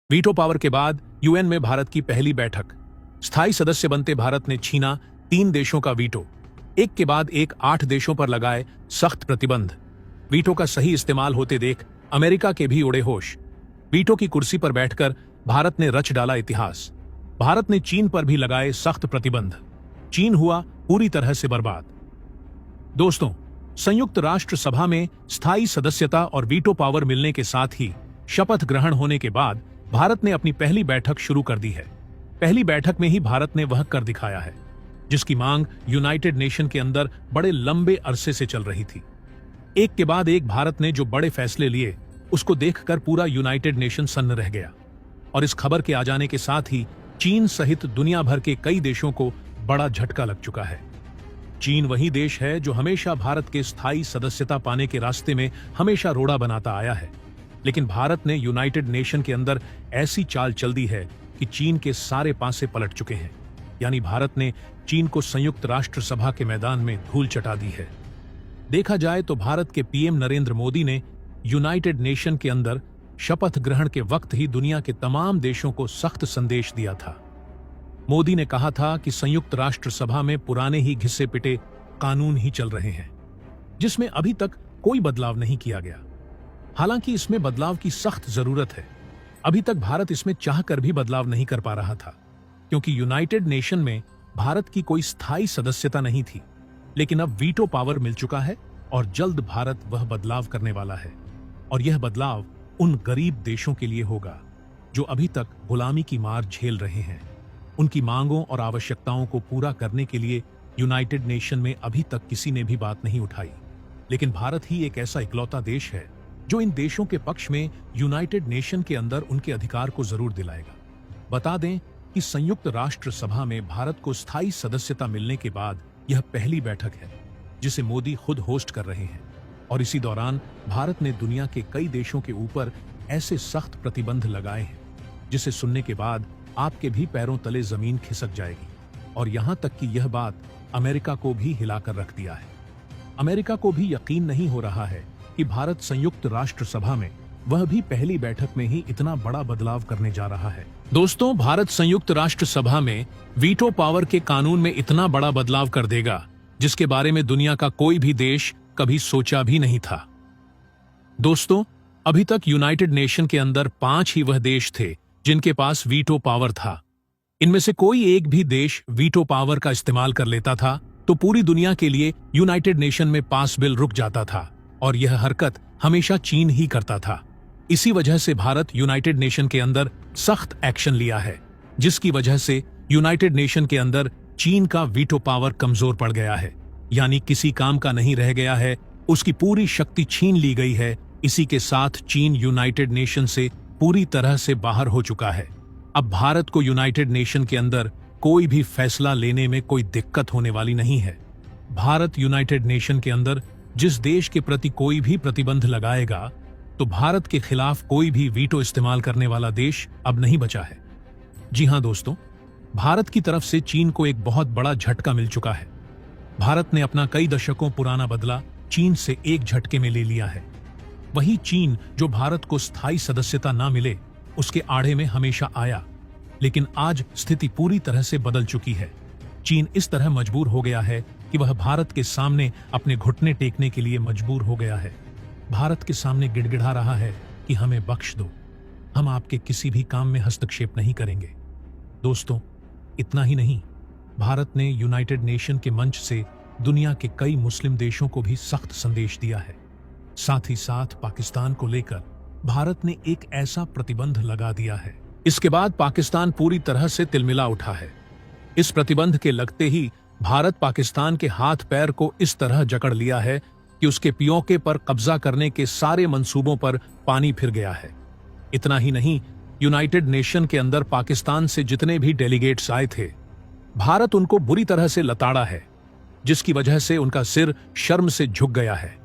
Veto power के बाद UN में भारत की पहली बैठक। स्थायी सदस्य बनते भारत ने छीना 3 देशों का वीटो। एक के बाद एक 8 देशों पर लगाए सख्त प्रतिबंध। वीटो का सही इस्तेमाल होते देख अमेरिका के भी उड़े होश। वीटो की कुर्सी पर बैठकर भारत ने रच डाला इतिहास। भारत ने चीन पर भी लगाए सख्त प्रतिबंध। चीन हुआ पूरी तरह से बर्बाद। दोस्तों, संयुक्त राष्ट्र सभा में स्थायी सदस्यता और वीटो पावर मिलने के साथ ही शपथ ग्रहण होने के बाद भारत ने अपनी पहली बैठक शुरू कर दी है। पहली बैठक में ही भारत ने वह कर दिखाया है जिसकी मांग यूनाइटेड नेशन के अंदर बड़े लंबे अरसे से चल रही थी। एक के बाद एक भारत ने जो बड़े फैसले लिए उसको देखकर पूरा यूनाइटेड नेशन सन्न रह गया। और इस खबर के आ जाने के साथ ही चीन सहित दुनिया भर के कई देशों को बड़ा झटका लग चुका है। चीन वही देश है जो हमेशा भारत के स्थायी सदस्यता पाने के रास्ते में हमेशा रोड़ा बनाता आया है। लेकिन भारत ने यूनाइटेड नेशन के अंदर ऐसी चाल चल दी है कि चीन के सारे पासे पलट चुके हैं। यानी भारत ने चीन को संयुक्त राष्ट्र सभा के मैदान में धूल चटा दी है। देखा जाए तो भारत के पीएम नरेंद्र मोदी ने यूनाइटेड नेशन के अंदर शपथ ग्रहण के वक्त ही दुनिया के तमाम देशों को सख्त संदेश दिया था। मोदी ने कहा था कि संयुक्त राष्ट्र सभा में पुराने ही घिसे पिटे कानून ही चल रहे हैं जिसमें अभी तक कोई बदलाव नहीं किया गया। हालांकि इसमें बदलाव की सख्त जरूरत है। अभी तक भारत इसमें चाहकर भी बदलाव नहीं कर पा रहा था क्योंकि यूनाइटेड नेशन में भारत की कोई स्थायी सदस्यता नहीं थी। लेकिन अब वीटो पावर मिल चुका है और जल्द भारत वह बदलाव करने वाला है। और यह बदलाव उन गरीब देशों के लिए होगा जो अभी तक गुलामी की मार झेल रहे हैं। उनकी मांगों और आवश्यकताओं को पूरा करने के लिए यूनाइटेड नेशन में अभी तक किसी ने भी बात नहीं उठाई। लेकिन भारत ही एक ऐसा इकलौता देश है जो इन देशों के पक्ष में यूनाइटेड नेशन के अंदर उनके अधिकार को जरूर दिलाएगा। बता दें कि संयुक्त राष्ट्र सभा में भारत को स्थायी सदस्यता मिलने के बाद यह पहली बैठक है जिसे मोदी खुद होस्ट कर रहे हैं। और इसी दौरान भारत ने दुनिया के कई देशों के ऊपर ऐसे सख्त प्रतिबंध लगाए हैं जिसे सुनने के बाद आपके भी पैरों तले जमीन खिसक जाएगी। और यहां तक कि यह बात अमेरिका को भी हिलाकर रख दिया है। अमेरिका को भी यकीन नहीं हो रहा है कि भारत संयुक्त राष्ट्र सभा में वह भी पहली बैठक में ही इतना बड़ा बदलाव करने जा रहा है। दोस्तों, भारत संयुक्त राष्ट्र सभा में वीटो पावर के कानून में इतना बड़ा बदलाव कर देगा जिसके बारे में दुनिया का कोई भी देश कभी सोचा भी नहीं था। दोस्तों, अभी तक यूनाइटेड नेशन के अंदर 5 ही वह देश थे जिनके पास वीटो पावर था। इनमें से कोई एक भी देश वीटो पावर का इस्तेमाल कर लेता था तो पूरी दुनिया के लिए यूनाइटेड नेशन में पास बिल रुक जाता था। और यह हरकत हमेशा चीन ही करता था। इसी वजह से भारत यूनाइटेड नेशन के अंदर सख्त एक्शन लिया है जिसकी वजह से यूनाइटेड नेशन के अंदर चीन का वीटो पावर कमजोर पड़ गया है। यानी किसी काम का नहीं रह गया है, उसकी पूरी शक्ति छीन ली गई है। इसी के साथ चीन यूनाइटेड नेशन से पूरी तरह से बाहर हो चुका है। अब भारत को यूनाइटेड नेशन के अंदर कोई भी फैसला लेने में कोई दिक्कत होने वाली नहीं है। भारत यूनाइटेड नेशन के अंदर जिस देश के प्रति कोई भी प्रतिबंध लगाएगा तो भारत के खिलाफ कोई भी वीटो इस्तेमाल करने वाला देश अब नहीं बचा है। जी हां दोस्तों, भारत की तरफ से चीन को एक बहुत बड़ा झटका मिल चुका है। भारत ने अपना कई दशकों पुराना बदला चीन से एक झटके में ले लिया है। वही चीन जो भारत को स्थायी सदस्यता ना मिले उसके आड़े में हमेशा आया। लेकिन आज स्थिति पूरी तरह से बदल चुकी है। चीन इस तरह मजबूर हो गया है कि वह भारत के सामने अपने घुटने टेकने के लिए मजबूर हो गया है। भारत के सामने गिड़गिड़ा रहा है कि हमें बख्श दो, हम आपके किसी भी काम में हस्तक्षेप नहीं करेंगे। दोस्तों, इतना ही नहीं, भारत ने यूनाइटेड नेशन के मंच से दुनिया के कई मुस्लिम देशों को भी सख्त संदेश दिया है। साथ ही साथ पाकिस्तान को लेकर भारत ने एक ऐसा प्रतिबंध लगा दिया है। इसके बाद पाकिस्तान पूरी तरह से तिलमिला उठा है। इस प्रतिबंध के लगते ही भारत पाकिस्तान के हाथ पैर को इस तरह जकड़ लिया है कि उसके पीओके पर कब्जा करने के सारे मंसूबों पर पानी फिर गया है। इतना ही नहीं, यूनाइटेड नेशन के अंदर पाकिस्तान से जितने भी डेलीगेट्स आए थे, भारत उनको बुरी तरह से लताड़ा है जिसकी वजह से उनका सिर शर्म से झुक गया है।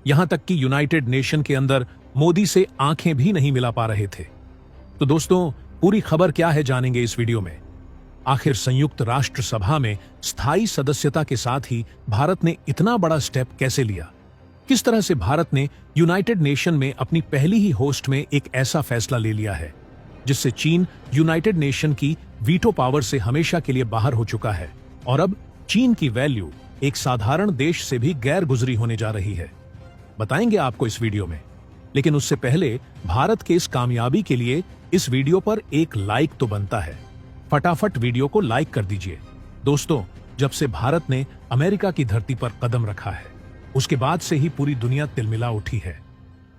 यहां तक कि यूनाइटेड नेशन के अंदर मोदी से आंखें भी नहीं मिला पा रहे थे। तो दोस्तों, पूरी खबर क्या है जानेंगे इस वीडियो में। आखिर संयुक्त राष्ट्र सभा में स्थायी सदस्यता के साथ ही भारत ने इतना बड़ा स्टेप कैसे लिया? किस तरह से भारत ने यूनाइटेड नेशन में अपनी पहली ही होस्ट में एक ऐसा फैसला ले लिया है जिससे चीन यूनाइटेड नेशन की वीटो पावर से हमेशा के लिए बाहर हो चुका है और अब चीन की वैल्यू एक साधारण देश से भी गैर गुजरी होने जा रही है। बताएंगे आपको इस वीडियो में, लेकिन उससे पहले भारत के इस कामयाबी के लिए इस वीडियो पर एक लाइक तो बनता है। फटाफट वीडियो को लाइक कर दीजिए। दोस्तों, जब से भारत ने अमेरिका की धरती पर कदम रखा है, उसके बाद से ही पूरी दुनिया तिलमिला उठी है।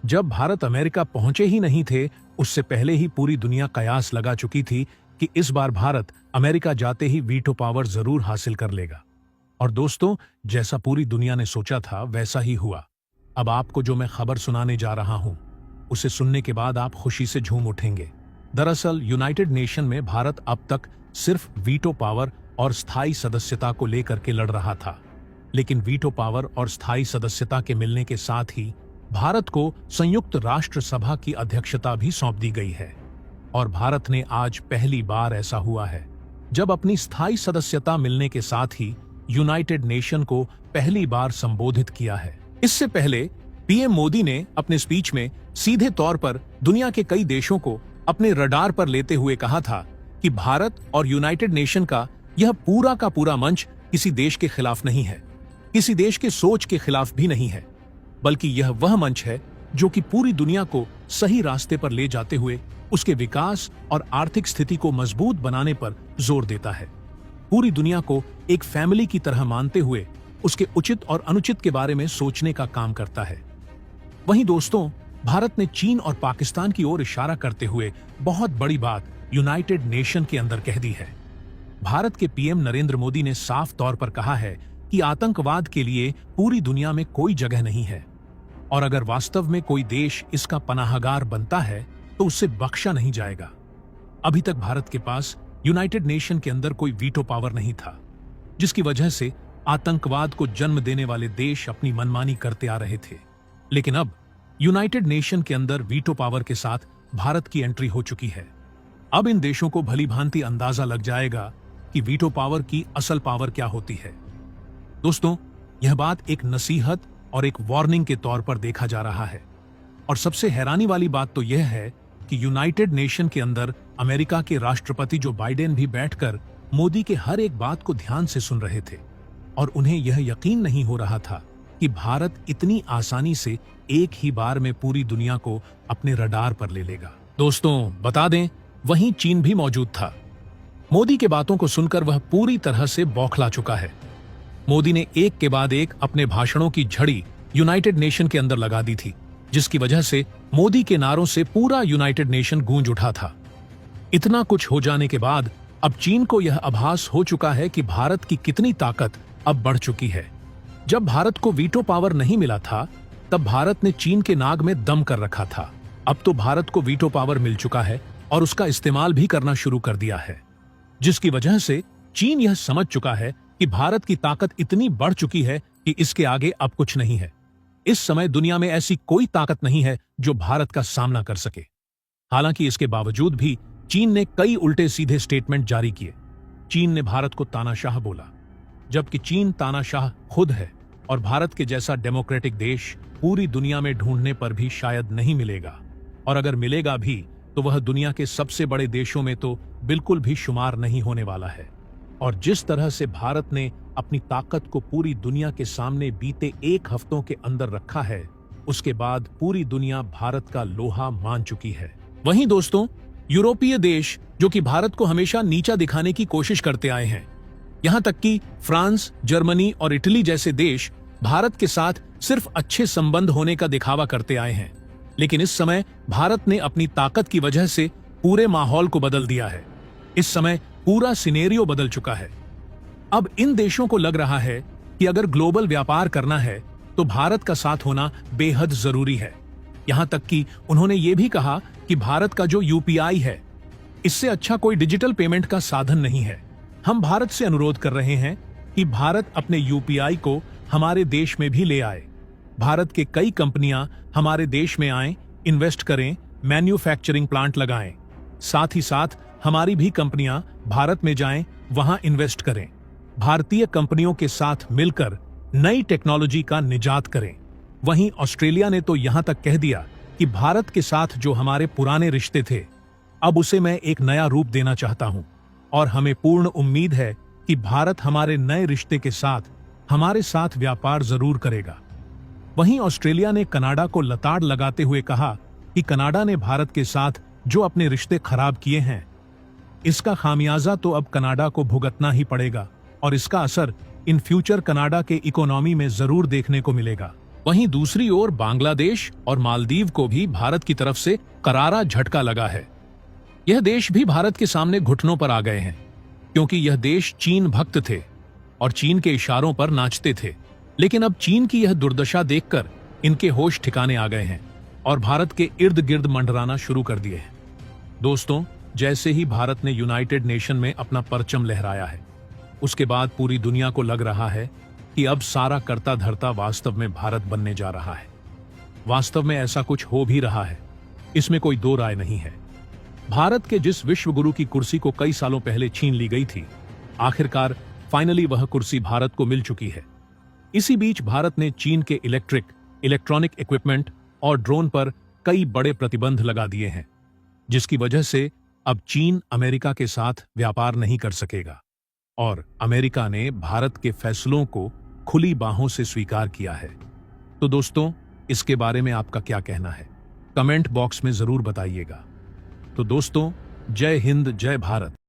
जब भारत अमेरिका पहुंचे ही नहीं थे, उससे पहले ही पूरी दुनिया कयास लगा चुकी थी कि इस बार भारत अमेरिका जाते ही वीटो पावर जरूर हासिल कर लेगा। और दोस्तों, जैसा पूरी दुनिया ने सोचा था वैसा ही हुआ। अब आपको जो मैं खबर सुनाने जा रहा हूं, उसे सुनने के बाद आप खुशी से झूम उठेंगे। दरअसल यूनाइटेड नेशन में भारत अब तक सिर्फ वीटो पावर और स्थायी सदस्यता को लेकर के लड़ रहा था, लेकिन वीटो पावर और स्थायी सदस्यता के मिलने के साथ ही भारत को संयुक्त राष्ट्र सभा की अध्यक्षता भी सौंप दी गई है। और भारत ने आज पहली बार ऐसा हुआ है जब अपनी स्थायी सदस्यता मिलने के साथ ही यूनाइटेड नेशन को पहली बार संबोधित किया है। इससे पहले पीएम मोदी ने अपने स्पीच में सीधे तौर पर दुनिया के कई देशों को अपने रडार पर लेते हुए कहा था कि भारत और यूनाइटेड नेशन का यह पूरा का पूरा मंच किसी देश के खिलाफ नहीं है, किसी देश के सोच के खिलाफ भी नहीं है, बल्कि यह वह मंच है जो कि पूरी दुनिया को सही रास्ते पर ले जाते हुए उसके विकास और आर्थिक स्थिति को मजबूत बनाने पर जोर देता है। पूरी दुनिया को एक फैमिली की तरह मानते हुए उसके उचित और अनुचित के बारे में सोचने का काम करता है। वहीं दोस्तों, भारत ने चीन और पाकिस्तान की ओर इशारा करते हुए बहुत बड़ी बात यूनाइटेड नेशन के अंदर कह दी है। भारत के पीएम नरेंद्र मोदी ने साफ तौर पर कहा है कि आतंकवाद के लिए पूरी दुनिया में कोई जगह नहीं है, और अगर वास्तव में कोई देश इसका पनाहगार बनता है तो उससे बख्शा नहीं जाएगा। अभी तक भारत के पास यूनाइटेड नेशन के अंदर कोई वीटो पावर नहीं था, जिसकी वजह से आतंकवाद को जन्म देने वाले देश अपनी मनमानी करते आ रहे थे। लेकिन अब यूनाइटेड नेशन के अंदर वीटो पावर के साथ भारत की एंट्री हो चुकी है। अब इन देशों को भली भांति अंदाजा लग जाएगा कि वीटो पावर की असल पावर क्या होती है। दोस्तों, यह बात एक नसीहत और एक वार्निंग के तौर पर देखा जा रहा है। और सबसे हैरानी वाली बात तो यह है कि यूनाइटेड नेशन के अंदर अमेरिका के राष्ट्रपति जो बाइडेन भी बैठकर मोदी के हर एक बात को ध्यान से सुन रहे थे, और उन्हें यह यकीन नहीं हो रहा था कि भारत इतनी आसानी से एक ही बार में पूरी दुनिया को अपने रडार पर ले लेगा। दोस्तों, बता दें, वहीं चीन भी मौजूद था। मोदी के बातों को सुनकर वह पूरी तरह से बौखला चुका है। मोदी ने एक के बाद एक अपने भाषणों की झड़ी यूनाइटेड नेशन के अंदर लगा दी थी, जिसकी वजह से मोदी के नारों से पूरा यूनाइटेड नेशन गूंज उठा था। इतना कुछ हो जाने के बाद अब चीन को यह आभास हो चुका है कि भारत की कितनी ताकत अब बढ़ चुकी है। जब भारत को वीटो पावर नहीं मिला था, तब भारत ने चीन के नाग में दम कर रखा था। अब तो भारत को वीटो पावर मिल चुका है और उसका इस्तेमाल भी करना शुरू कर दिया है, जिसकी वजह से चीन यह समझ चुका है कि भारत की ताकत इतनी बढ़ चुकी है कि इसके आगे अब कुछ नहीं है। इस समय दुनिया में ऐसी कोई ताकत नहीं है जो भारत का सामना कर सके। हालांकि इसके बावजूद भी चीन ने कई उल्टे सीधे स्टेटमेंट जारी किए। चीन ने भारत को तानाशाह बोला, जबकि चीन तानाशाह खुद है और भारत के जैसा डेमोक्रेटिक देश पूरी दुनिया में ढूंढने पर भी शायद नहीं मिलेगा, और अगर मिलेगा भी तो वह दुनिया के सबसे बड़े देशों में तो बिल्कुल भी शुमार नहीं होने वाला है। और जिस तरह से भारत ने अपनी ताकत को पूरी दुनिया के सामने बीते एक हफ्तों के अंदर रखा है, उसके बाद पूरी दुनिया भारत का लोहा मान चुकी है। वहीं दोस्तों, यूरोपीय देश जो कि भारत को हमेशा नीचा दिखाने की कोशिश करते आए हैं, यहां तक कि फ्रांस, जर्मनी और इटली जैसे देश भारत के साथ सिर्फ अच्छे संबंध होने का दिखावा करते आए हैं, लेकिन इस समय भारत ने अपनी ताकत की वजह से पूरे माहौल को बदल दिया है। इस समय पूरा सिनेरियो बदल चुका है। अब इन देशों को लग रहा है कि अगर ग्लोबल व्यापार करना है तो भारत का साथ होना बेहद जरूरी है। यहां तक कि उन्होंने ये भी कहा कि भारत का जो यूपीआई है, इससे अच्छा कोई डिजिटल पेमेंट का साधन नहीं है। हम भारत से अनुरोध कर रहे हैं कि भारत अपने यूपीआई को हमारे देश में भी ले आए। भारत के कई कंपनियां हमारे देश में आएं, इन्वेस्ट करें, मैन्युफैक्चरिंग प्लांट लगाएं। साथ ही साथ हमारी भी कंपनियां भारत में जाएं, वहां इन्वेस्ट करें। भारतीय कंपनियों के साथ मिलकर नई टेक्नोलॉजी का निजात करें। वहीं ऑस्ट्रेलिया ने तो यहां तक कह दिया कि भारत के साथ जो हमारे पुराने रिश्ते थे, अब उसे मैं एक नया रूप देना चाहता हूं और हमें पूर्ण उम्मीद है कि भारत हमारे नए रिश्ते के साथ हमारे साथ व्यापार जरूर करेगा। वहीं ऑस्ट्रेलिया ने कनाडा को लताड़ लगाते हुए कहा कि कनाडा ने भारत के साथ जो अपने रिश्ते खराब किए हैं, इसका खामियाजा तो अब कनाडा को भुगतना ही पड़ेगा और इसका असर इन फ्यूचर कनाडा के इकोनॉमी में जरूर देखने को मिलेगा। वहीं दूसरी ओर बांग्लादेश और मालदीव को भी भारत की तरफ से करारा झटका लगा है। यह देश भी भारत के सामने घुटनों पर आ गए हैं, क्योंकि यह देश चीन भक्त थे और चीन के इशारों पर नाचते थे। लेकिन अब चीन की यह दुर्दशा देखकर इनके होश ठिकाने आ गए हैं और भारत के इर्द गिर्द मंडराना शुरू कर दिए हैं। दोस्तों, जैसे ही भारत ने यूनाइटेड नेशन में अपना परचम लहराया है, उसके बाद पूरी दुनिया को लग रहा है कि अब सारा करता धरता वास्तव में भारत बनने जा रहा है। वास्तव में ऐसा कुछ हो भी रहा है, इसमें कोई दो राय नहीं है। भारत के जिस विश्व गुरु की कुर्सी को कई सालों पहले छीन ली गई थी, आखिरकार फाइनली वह कुर्सी भारत को मिल चुकी है। इसी बीच भारत ने चीन के इलेक्ट्रॉनिक इक्विपमेंट और ड्रोन पर कई बड़े प्रतिबंध लगा दिए हैं, जिसकी वजह से अब चीन अमेरिका के साथ व्यापार नहीं कर सकेगा और अमेरिका ने भारत के फैसलों को खुली बाहों से स्वीकार किया है। तो दोस्तों, इसके बारे में आपका क्या कहना है? कमेंट बॉक्स में जरूर बताइएगा। तो दोस्तों, जय हिंद, जय भारत।